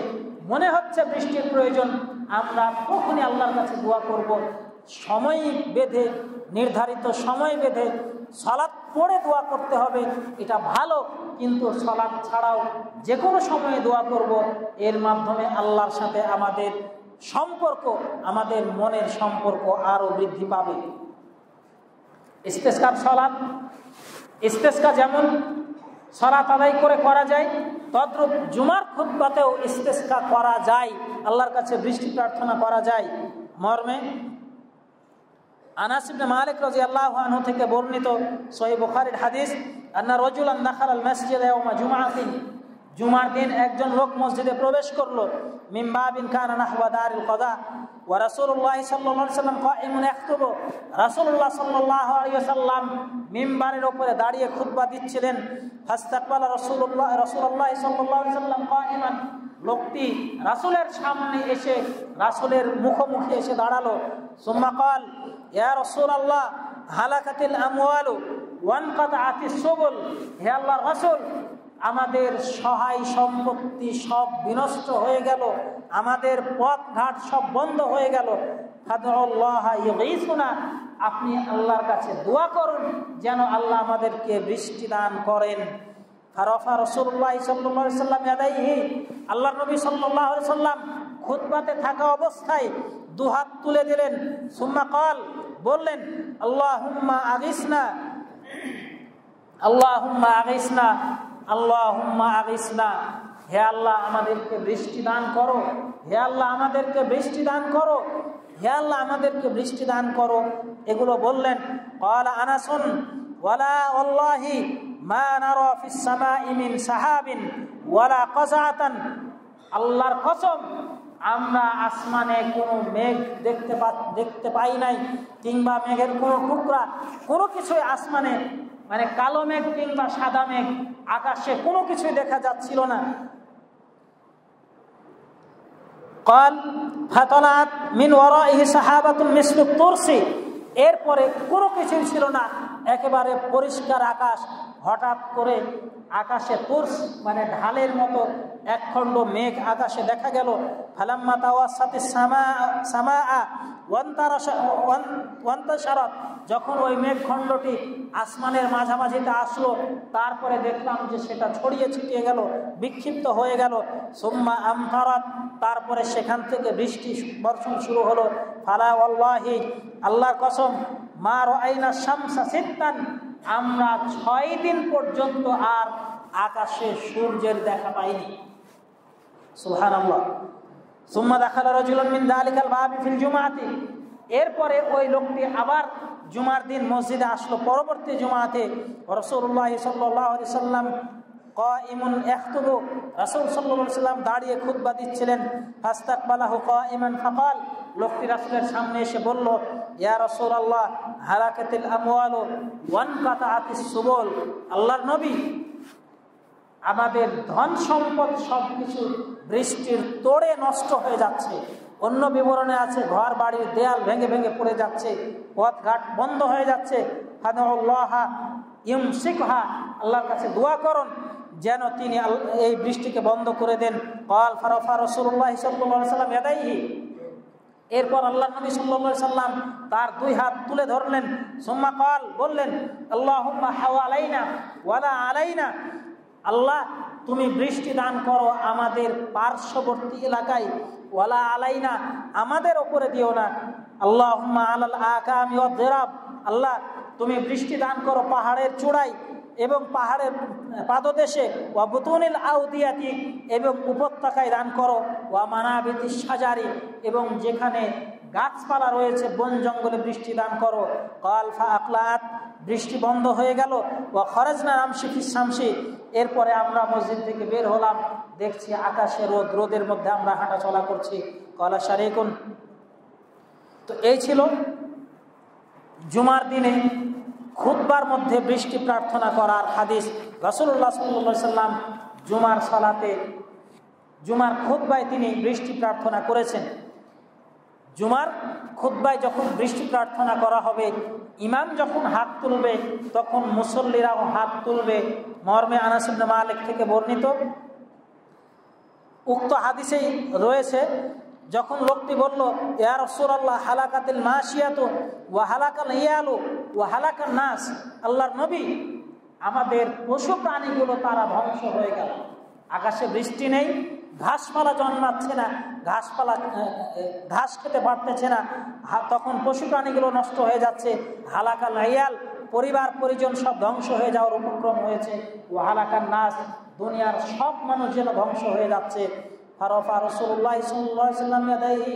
মনে হচ্ছে বৃষ্টির প্রয়োজন, আমরা তখনই আল্লাহর কাছে দোয়া করব। সময় বেঁধে, নির্ধারিত সময় বেঁধে সালাত পড়ে দোয়া করতে হবে, এটা ভালো। কিন্তু সালাত ছাড়াও যে কোনো সময়ে দোয়া করব, এর মাধ্যমে আল্লাহর সাথে আমাদের সম্পর্ক, আমাদের মনের সম্পর্ক আরও বৃদ্ধি পাবে। ইস্তেসকার সালাত, ইস্তেসকা যেমন সালাত আদায় করে করা যায়, তদ্রূপ জুমার খুতবাতেও ইস্তেসকা করা যায়, আল্লাহর কাছে বৃষ্টি প্রার্থনা করা যায়। মর্মে আনাস ইবনে মালিক রাদিয়াল্লাহু আনহু থেকে বর্ণিত সহিহ বুখারীর হাদিস, আন্না রাজুলান দাখালাল মাসজিদ ইয়াওমা জুমআতিন, জুমার দিন একজন লোক মসজিদে প্রবেশ করলো। মিন বাবিন কানা নাহওয়া দারিল কাদা ওয়া রাসূলুল্লাহ সাল্লাল্লাহু আলাইহি ওয়াসাল্লাম কায়িমুন ইয়াখতুবু, রাসূলুল্লাহ সাল্লাল্লাহু আলাইহি ওয়াসাল্লাম মিম্বারের উপরে দাঁড়িয়ে খুতবা দিচ্ছিলেন। ফাস্তাকবালা রাসূলুল্লাহ সাল্লাল্লাহু আলাইহি ওয়াসাল্লাম কায়িমান, লোকটি রাসূলের সামনে এসে, রাসূলের মুখোমুখি এসে দাঁড়ালো। সুম্মা ক্বাল ইয়া রাসূলুল্লাহ হালাকাতিল আমওয়ালু ওয়ানকাতাআতিস সুবুল, হে আল্লাহর রাসূল, আমাদের সহায় সম্পত্তি সব বিনষ্ট হয়ে গেল, আমাদের পথ ঘাট সব বন্ধ হয়ে গেল। ফাদউল্লাহ ইউগীসুনা, আপনি আল্লাহর কাছে দোয়া করুন যেন আল্লাহ আমাদেরকে বৃষ্টি দান করেন। ফারাফা রাসূলুল্লাহ সাল্লাল্লাহু আলাইহি ওয়াসাল্লাম ইয়াদাইহি, আল্লাহর নবী সাল্লাল্লাহু আলাইহি ওয়াসাল্লাম খুতবাতে থাকা অবস্থায় দুহাত তুলে দিলেন। সুম্মা ক্বাল, বললেন আল্লাহুম্মা আগিসনা, আল্লাহুম্মা আগিসনা, আল্লাহুম্মা আগিসনা, হে আল্লাহ আমাদেরকে বৃষ্টি দান করো, হে আল্লাহ আমাদেরকে বৃষ্টি দান করো, হে আল্লাহ আমাদেরকে বৃষ্টি দান করো। এগুলো বললেন। ক্বালা আনাসুন ওয়ালা ওয়াল্লাহি মা নারা ফিস সামাই মিন সাহাবিন ওয়ালা কাযাতান, আল্লাহর কসম আমরা আসমানে কোনো মেঘ দেখতে পাই নাই, কিংবা মেঘের কোনো টুকরা, কোনো কিছুই আসমানে, মানে কালো মেঘ কিংবা সাদা মেঘ, আকাশে কোনো কিছুই দেখা যাচ্ছিল না। قال فطلعت من ورائه سحابة مثل الطرس, এরপরে কোনো কিছুই ছিল না, একেবারে পরিষ্কার আকাশ। হঠাৎ করে আকাশে তুর্স মানে ঢালের মতো একখণ্ড মেঘ আকাশে দেখা গেল। ফালাম্মা তাওয়াসাতিস সামাআ ওয়ান্তাশারাত, যখন ওই মেঘখণ্ডটি আসমানের মাঝামাঝিতে আসলো, তারপরে দেখলাম যে সেটা ছড়িয়ে ছিটিয়ে গেল, বিক্ষিপ্ত হয়ে গেল। সুম্মা আমতারাত, তারপরে সেখান থেকে বৃষ্টি বর্ষণ শুরু হলো। ফালা ওয়াল্লাহি, আল্লাহর কসম, মা রাআইনা শামসা সিত্তান, আমরা 6 দিন পর্যন্ত আর আকাশে সূর্যের দেখা পাইনি। সুবহানাল্লাহ। সুম্মা দাখালা রাজুলুন মিন যালিকাল বাবি ফিল জুমআতি, এরপরে ওই লোকটি আবার জুমার দিন মসজিদে আসলো, পরবর্তী জুমাতে। রাসূলুল্লাহ সাল্লাল্লাহু আলাইহি সাল্লাম কায়িমুন ইয়াখতুবু, রাসূল সাল্লাল্লাহু আলাইহি সাল্লাম দাঁড়িয়ে খুতবা দিচ্ছিলেন। ফাস্তাকবালাহু কায়িমান ফাকাল, লোকটি রাসূলের সামনে এসে বলল, ইয়া রাসূলুল্লাহ হালাকাতিল আমওয়ালু ওয়ানকাতাআতিস সুবুল, আল্লাহর নবী, আমাদের ধন সম্পদ সবকিছু বৃষ্টির তোড়ে নষ্ট হয়ে যাচ্ছে। অন্য বিবরণে আছে ঘর বাড়ির দেয়াল ভেঙে ভেঙে পড়ে যাচ্ছে, পথঘাট বন্ধ হয়ে যাচ্ছে। ফাদউল্লাহা ইউমসিকহা, আল্লাহর কাছে দোয়া করুন যেন তিনি এই বৃষ্টিকে বন্ধ করে দেন। ক্বাল ফারাফা রাসূলুল্লাহ সাল্লাল্লাহু আলাইহি ওয়াসাল্লাম ইয়াদাইহি, এরপর আল্লাহ নবী সাল্লাল্লাহু আলাইহি সাল্লাম তার দুই হাত তুলে ধরলেন। সুম্মা ক্বাল, বললেন আল্লাহুম্মা হাওয়ালাইনা ওয়ালা আলাইনা, আল্লাহ তুমি বৃষ্টি দান করো আমাদের পার্শ্ববর্তী এলাকায়, ওয়ালা আলাইনা আমাদের ওপরে দিও না। আল্লাহুম্মা আলাল আকামি ওয়াদ দিরাব, আল্লাহ তুমি বৃষ্টি দান করো পাহাড়ের চূড়ায় এবং পাহাড়ের পাদদেশে, ওয়া বুতুনিল আউদিয়াতি এবং উপত্যকায় দান করো, ওয়া মানাবিতিস শাজারি এবং যেখানে গাছপালা রয়েছে বন জঙ্গলে বৃষ্টি দান করো। ক্বাল ফাআকলাত, বৃষ্টি বন্ধ হয়ে গেল। ওয়া খরাজনা নামশি ফিস শামসি, এরপরে আমরা মসজিদ থেকে বের হলাম, দেখছি আকাশে রোদ, রোদের মধ্যে আমরা হাঁটা চলা করছি। ক্বালা শারীকুন, তো এই ছিল জুমার দিনে খুতবার মধ্যে বৃষ্টি প্রার্থনা করার হাদিস। রাসূলুল্লাহ সাল্লাল্লাহু আলাইহি সাল্লাম জুমার সালাতে, জুমার খুতবায় তিনি বৃষ্টি প্রার্থনা করেছেন। জুমার খুতবায় যখন বৃষ্টি প্রার্থনা করা হবে, ইমাম যখন হাত তুলবে তখন মুসল্লিরাও হাত তুলবে। মর্মে আনাস ইবনে মালিক থেকে বর্ণিত, উক্ত হাদিসেই রয়েছে, যখন লোকটি বলল ইয়া রাসূলুল্লাহ হালাকাতিল মাশিয়াতু ওয়া হালাকাল ইয়ালু ওয়া হালাকান নাস, আল্লাহর নবী আমাদের পশু প্রাণীগুলো তারা ধ্বংস হয়ে গেল, আকাশে বৃষ্টি নেই, ঘাসপালা জন্মাচ্ছে না, ঘাস খেতে পারতেছে না, তখন পশু প্রাণীগুলো নষ্ট হয়ে যাচ্ছে। হালাকাল ইয়াল, পরিবার পরিজন সব ধ্বংস হয়ে যাওয়ার উপক্রম হয়েছে। ও হালাকান নাস, দুনিয়ার সব মানুষ যেন ধ্বংস হয়ে যাচ্ছে। ফারাফা রাসূলুল্লাহ সাল্লাল্লাহু আলাইহি ওয়াসাল্লাম ইয়াদাইহি,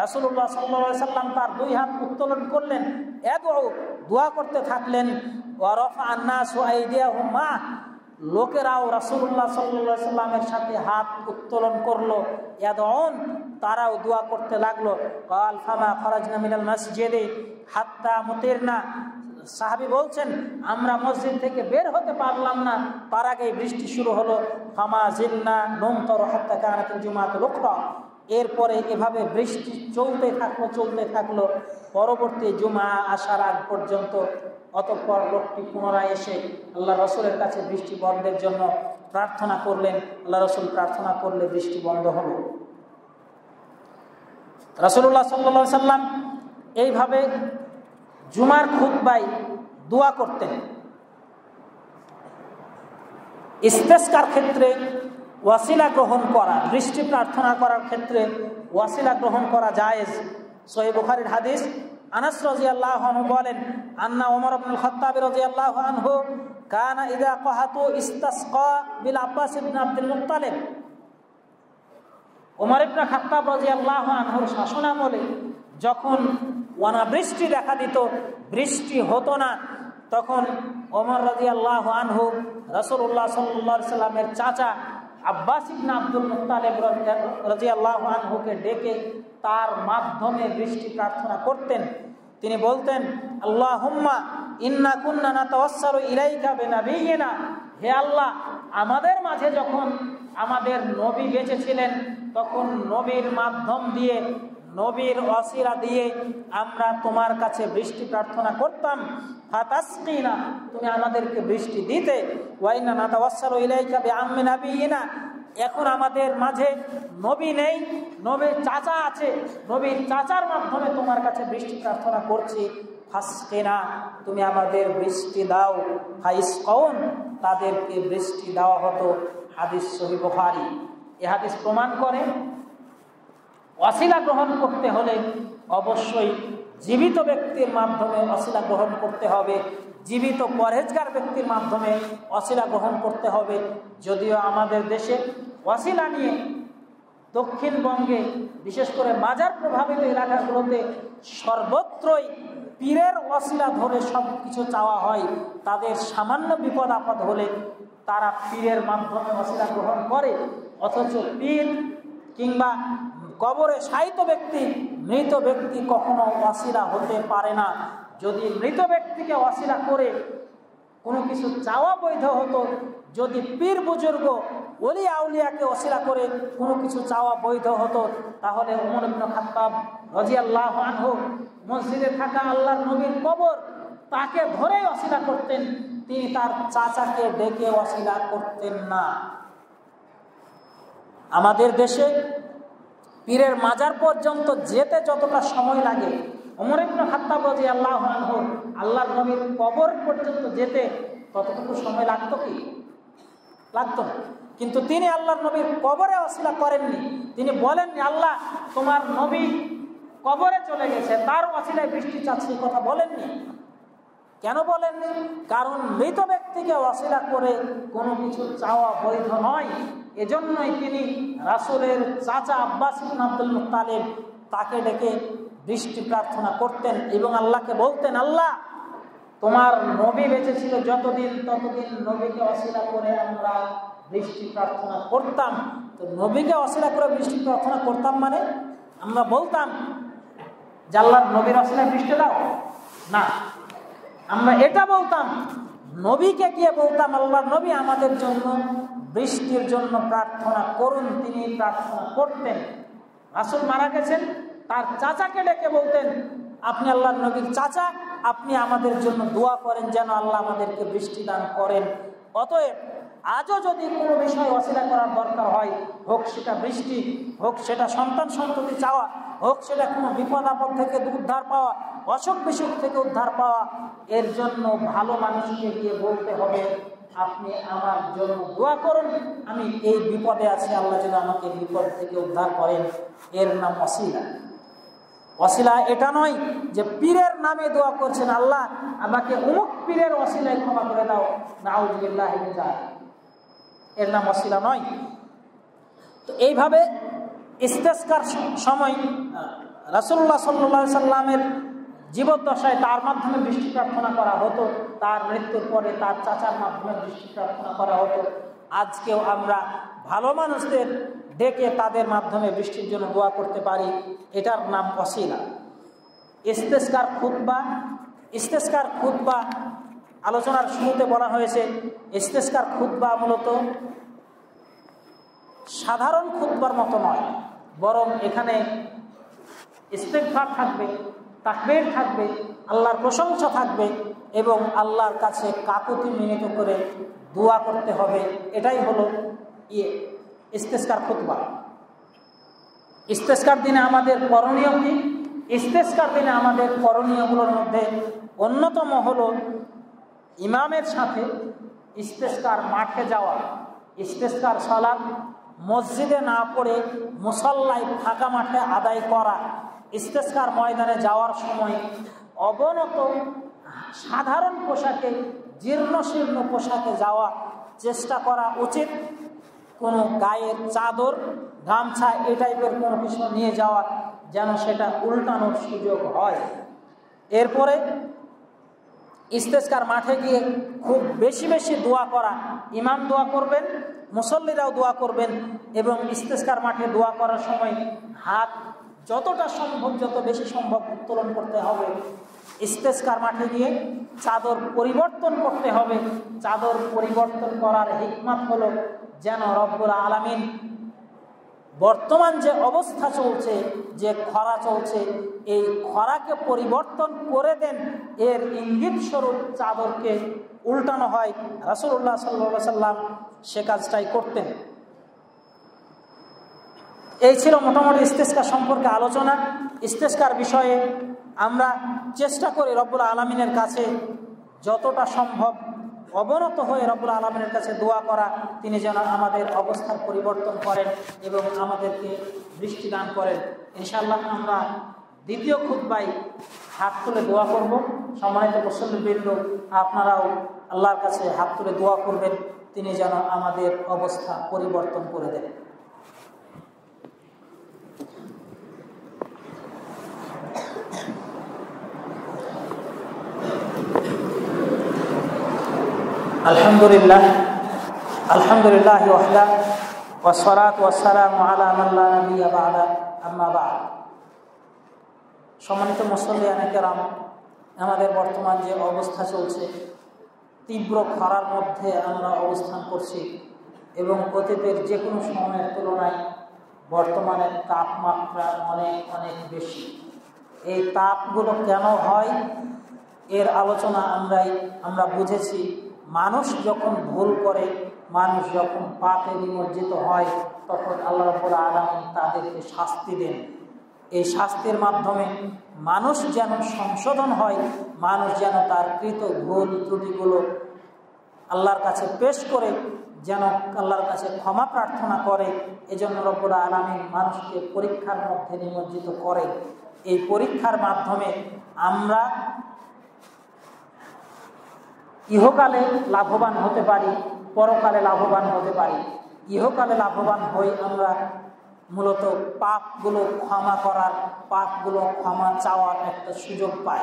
রাসূলুল্লাহ সাল্লাল্লাহু আলাইহি ওয়াসাল্লাম তার দুই হাত উত্তোলন করলেন, ইয়াদউ, দোয়া করতে থাকলেন। ওয়া রাফা'আন নাসু আইদিয়াহুম মা, লোকেরাও রাসূলুল্লাহ সাল্লাল্লাহু আলাইহি ওয়াসাল্লামের সাথে হাত উত্তোলন করলো। ইয়াদউন, তারাও দোয়া করতে লাগলো। ক্বাল ফামা খারাজনা মিনাল মসজিদি হাত্তা মুতিরনা, সাহাবী বলছেন আমরা মসজিদ থেকে বের হতে পারলাম না, তার আগেই বৃষ্টি শুরু হলো। ফামা জিলনা নুমতারু হাত্তা কানাতিল জুমাতুল উখরা, এরপরে এভাবে বৃষ্টি চলতে থাকলো পরবর্তী জুমা আসার আগ পর্যন্ত। অতঃপর লোকটি পুনরায় এসে আল্লাহ রসুলের কাছে বৃষ্টি বন্ধের জন্য প্রার্থনা করলেন। আল্লাহ রসুল প্রার্থনা করলে বৃষ্টি বন্ধ হলো। রাসূলুল্লাহ সাল্লাল্লাহু আলাইহি সাল্লাম এইভাবে জুমার খুতবায় দোয়া করতেন। ইস্তেসকার ক্ষেত্রে ওয়াসিলা গ্রহণ করা, বৃষ্টি প্রার্থনা করার ক্ষেত্রে ওয়াসিলা গ্রহণ করা জায়েজ। সহিহ বুখারীর হাদিস, আনাস রাদিয়াল্লাহু আনহু বলেন, আন্না ওমর ইবনুল খাত্তাব রাদিয়াল্লাহু আনহু কানা ইযা কাহাতু ইস্তাসকা বিল আব্বাস ইবনে আব্দুল মুত্তালিব, ওমর ইবনে খাত্তাব রাদিয়াল্লাহু আনহুর শাসনামলে যখন অনাবৃষ্টি দেখা দিত, বৃষ্টি হতো না, তখন ওমর রাদিয়াল্লাহু আনহু রাসূলুল্লাহ সাল্লাল্লাহু আলাইহি সাল্লামের চাচা আব্বাস ইবনে আব্দুল মুত্তালিব রাদিয়াল্লাহু আনহুকে ডেকে তার মাধ্যমে বৃষ্টি প্রার্থনা করতেন। তিনি বলতেন, আল্লাহুম্মা ইন্না কুন্না নাতাওয়াসসালু ইলাইকা বিনাবিয়িনা, হে আল্লাহ, আমাদের মাঝে যখন আমাদের নবী বেঁচে ছিলেন তখন নবীর মাধ্যম দিয়ে, নবীর ওয়াসিলা দিয়ে আমরা তোমার কাছে বৃষ্টি প্রার্থনা করতাম। ফাতাসকিনা, তুমি আমাদেরকে বৃষ্টি দিতে। ওয়া ইন্না নাতাওয়াসসালু ইলাইকা বিআম্মি নাবিয়িনা, এখন আমাদের মাঝে নবী নেই, নবীর চাচা আছে, নবীর চাচার মাধ্যমে তোমার কাছে বৃষ্টি প্রার্থনা করছি। ফাসকিনা, তুমি আমাদের বৃষ্টি দাও। ফাইসকাউন, তাদেরকে বৃষ্টি দেওয়া হতো। হাদিস সহিহ বুখারী। এই হাদিস প্রমাণ করে ওয়াসিলা গ্রহণ করতে হলে অবশ্যই জীবিত ব্যক্তির মাধ্যমে ওয়াসিলা গ্রহণ করতে হবে, জীবিত পরহেজগার ব্যক্তির মাধ্যমে ওয়াসিলা গ্রহণ করতে হবে। যদিও আমাদের দেশে ওয়াসিলা নিয়ে দক্ষিণবঙ্গে বিশেষ করে মাজার প্রভাবিত এলাকাগুলোতে সর্বত্রই পীরের ওয়াসিলা ধরে সব কিছু চাওয়া হয়। তাদের সামান্য বিপদ আপদ হলে তারা পীরের মাধ্যমে ওয়াসিলা গ্রহণ করে, অথচ পীর কিংবা কবরে শায়িত ব্যক্তি, মৃত ব্যক্তি কখনো ওয়াসিলা হতে পারে না। যদি মৃত ব্যক্তিকে ওয়াসিলা করে কোনো কিছু চাওয়া বৈধ হতো, যদি পীর বুজুর্গ ওলি আউলিয়াকে ওয়াসিলা করে কোনো কিছু চাওয়া বৈধ হতো, তাহলে ওমর ইবনে খাত্তাব রাদিয়াল্লাহু আনহু মসজিদে থাকা আল্লাহর নবীর কবর তাকে ধরেই ওসিলা করতেন, তিনি তার চাচাকে ডেকে ওসিলা করতেন না। আমাদের দেশে পীরের মাজার পর্যন্ত যেতে যতটা সময় লাগে, ওমর ইবনে খাত্তাব রাদিয়াল্লাহু আনহু আল্লাহর নবীর কবর পর্যন্ত যেতে ততটুকু সময় লাগতো কি? লাগতো না। কিন্তু তিনি আল্লাহর নবীর কবরে ওসিলা করেননি। তিনি বলেননি আল্লাহ তোমার নবী কবরে চলে গেছে, তার ওসিলায় বৃষ্টি চাচ্ছি, কথা বলেননি। কেন বলেননি? কারণ মৃত ব্যক্তিকে ওসিলা করে কোনো কিছু চাওয়া বৈধ নয়। এজন্যই তিনি রাসূলের চাচা আব্বাস ইবনে আব্দুল মুত্তালিব তাকে ডেকে বৃষ্টি প্রার্থনা করতেন এবং আল্লাহকে বলতেন, আল্লাহ তোমার নবী বেঁচে ছিল যতদিন, ততদিন নবীকে ওসিলা করে আমরা বৃষ্টি প্রার্থনা করতাম। তো নবীকে ওসিলা করে বৃষ্টি প্রার্থনা করতাম মানে আমরা বলতাম যে আল্লাহর নবীর ওসিলায় বৃষ্টি দাও না, আমরা এটা বলতাম, নবীকে গিয়ে বলতাম আল্লাহর নবী আমাদের জন্য বৃষ্টির জন্য প্রার্থনা করুন। তিনি প্রার্থনা করতেন। রাসূল মারা গেছেন, তার চাচাকে ডেকে বলতেন আপনি আল্লাহর নবীর চাচা, আপনি আমাদের জন্য দোয়া করেন যেন আল্লাহ আমাদেরকে বৃষ্টি দান করেন। অতএব আজও যদি কোনো বিষয় ওসিলা করার দরকার হয়, হোক সেটা বৃষ্টি, হোক সেটা সন্তান সন্ততি চাওয়া, হোক সেটা কোনো বিপদ আপদ থেকে উদ্ধার পাওয়া, অসুখ বিসুখ থেকে উদ্ধার পাওয়া, এর জন্য ভালো মানুষকে গিয়ে বলতে হবে আপনি আমার জন্য দোয়া করুন, আমি এই বিপদে আছি, আল্লাহ যেন আমাকে বিপদ থেকে উদ্ধার করেন। এর নাম ওসিলা। ওসিলা এটা নয় যে পীরের নামে দোয়া করছেন আল্লাহ আমাকে অমুক পীরের ওসিলায় ক্ষমা করে দাও, নাউযুবিল্লাহি মিন যালিক, এর নাম ওসিলা নয়। তো এইভাবে ইস্তেসকার সময় রাসূলুল্লাহ সাল্লাল্লাহু আলাইহি সাল্লামের জীবদ্দশায় তার মাধ্যমে বৃষ্টি প্রার্থনা করা হতো, তার মৃত্যুর পরে তার চাচার মাধ্যমে বৃষ্টি প্রার্থনা করা হতো। আজকেও আমরা ভালো মানুষদের ডেকে তাদের মাধ্যমে বৃষ্টির জন্য দোয়া করতে পারি, এটার নাম ওসিলা। ইস্তেসকার খুতবা আলোচনার শুরুতে বলা হয়েছে, ইস্তেসকার খুতবা মূলত সাধারণ খুতবার মতো নয়, বরং এখানে ইস্তেগফার থাকবে, তাকবীর থাকবে, আল্লাহর প্রশংসা থাকবে এবং আল্লাহর কাছে কাকুতি মিনতি করে দোয়া করতে হবে। এটাই হলো ইস্তেসকার খুতবা। ইস্তেসকার দিনে আমাদের করণীয় কি? ইস্তেসকার দিনে আমাদের করণীয়গুলোর মধ্যে অন্যতম হলো ইমামের সাথে ইস্তেসকার মাঠে যাওয়া, ইস্তেসকার সালাত মসজিদে না পড়ে মুসল্লায় ফাঁকা মাঠে আদায় করা, ইস্তেসকার ময়দানে যাওয়ার সময় অবনত সাধারণ পোশাকে, জীর্ণশীর্ণ পোশাকে যাওয়া চেষ্টা করা উচিত। কোনো গায়ের চাদর, গামছা এই টাইপের কোনো কিছু নিয়ে যাওয়া যেন সেটা উল্টানোর সুযোগ হয়। এরপরে ইস্তেসকার মাঠে গিয়ে খুব বেশি বেশি দোয়া করা, ইমাম দোয়া করবেন, মুসল্লিরাও দোয়া করবেন এবং ইস্তেসকার মাঠে দোয়া করার সময় হাত যতটা সম্ভব, যত বেশি সম্ভব উত্তোলন করতে হবে। ইস্তেসকার মাঠে গিয়ে চাদর পরিবর্তন করতে হবে। চাদর পরিবর্তন করার হিকমত হলো যেন রব্বুল আলামিন বর্তমান যে অবস্থা চলছে, যে খরা চলছে, এই খরাকে পরিবর্তন করে দেন, এর ইঙ্গিত স্বরূপ চাদরকে উল্টানো হয়। রাসূলুল্লাহ সাল্লাল্লাহু আলাইহি সাল্লাম সে কাজটাই করতেন। এই ছিল মোটামুটি ইস্তেসকার সম্পর্কে আলোচনা। ইস্তেসকার বিষয়ে আমরা চেষ্টা করি রব্বুল আলামিনের কাছে যতটা সম্ভব অবনত হয়ে রব্বুল আলামিনের কাছে দোয়া করা, তিনি যেন আমাদের অবস্থার পরিবর্তন করেন এবং আমাদেরকে বৃষ্টি দান করেন। ইনশাআল্লাহ আমরা দ্বিতীয় খুতবায় হাত তুলে দোয়া করব। সম্মানিত মুসল্লিবৃন্দ, আপনারাও আল্লাহর কাছে হাত তুলে দোয়া করবেন, তিনি যেন আমাদের অবস্থা পরিবর্তন করে দেন। আলহামদুলিল্লাহ আলহামদুলিল্লাহ ওয়াহদা ওয়াসসালাতু ওয়াসসালামু আলা মান লা নাবিয়্যা বা'দা, আম্মা বা'দ। সম্মানিত মুসল্লিয়ানে কেরাম, আমাদের বর্তমান যে অবস্থা চলছে, তীব্র খরার মধ্যে আমরা অবস্থান করছি এবং অতীতের যে কোনো সময়ের তুলনায় বর্তমানে তাপমাত্রা অনেক অনেক বেশি। এই তাপগুলো কেন হয় এর আলোচনা আমরা বুঝেছি, মানুষ যখন ভুল করে, মানুষ যখন পাপে নিমজ্জিত হয়, তখন আল্লাহ রাব্বুল আলামিন তাদেরকে শাস্তি দেন। এই শাস্তির মাধ্যমে মানুষ যেন সংশোধন হয়, মানুষ যেন তার কৃত ভুল ত্রুটিগুলো আল্লাহর কাছে পেশ করে যেন আল্লাহর কাছে ক্ষমা প্রার্থনা করে। এজন্য রব্বুল আলামিন মানুষকে পরীক্ষার মধ্যে নিমজ্জিত করে। এই পরীক্ষার মাধ্যমে আমরা ইহকালে লাভবান হতে পারি, পরকালে লাভবান হতে পারি। ইহকালে লাভবান হই আমরা মূলত পাপগুলো ক্ষমা করার, পাপগুলো ক্ষমা চাওয়ার একটা সুযোগ পাই।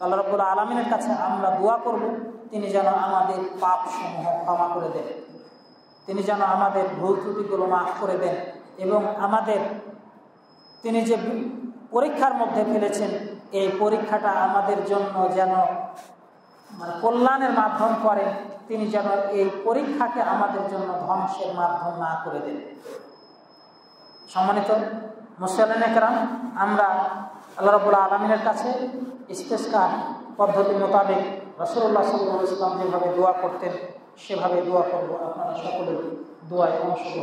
আল্লাহ রাব্বুল আলামিনের কাছে আমরা দোয়া করব, তিনি যেন আমাদের পাপ সমূহ ক্ষমা করে দেন, তিনি যেন আমাদের ভুল ত্রুটিগুলো মাফ করে দেন, এবং আমাদের তিনি যে পরীক্ষার মধ্যে ফেলেছেন, এই পরীক্ষাটা আমাদের জন্য যেন কল্যাণের মাধ্যম করেন, তিনি যেন এই পরীক্ষাকে আমাদের জন্য ধ্বংসের মাধ্যম না করে দেন। সম্মানিত মুসলিম کرام, আমরা আল্লাহ রাব্বুল আলামিনের কাছে ইস্তেসকার পদ্ধতি মোতাবেক রাসূলুল্লাহ সাল্লাল্লাহু আলাইহি ওয়াসাল্লাম যেভাবে দোয়া করতেন সেভাবে দোয়া করব। আপনারা সকলে দোয়ায় অংশগ্রহণ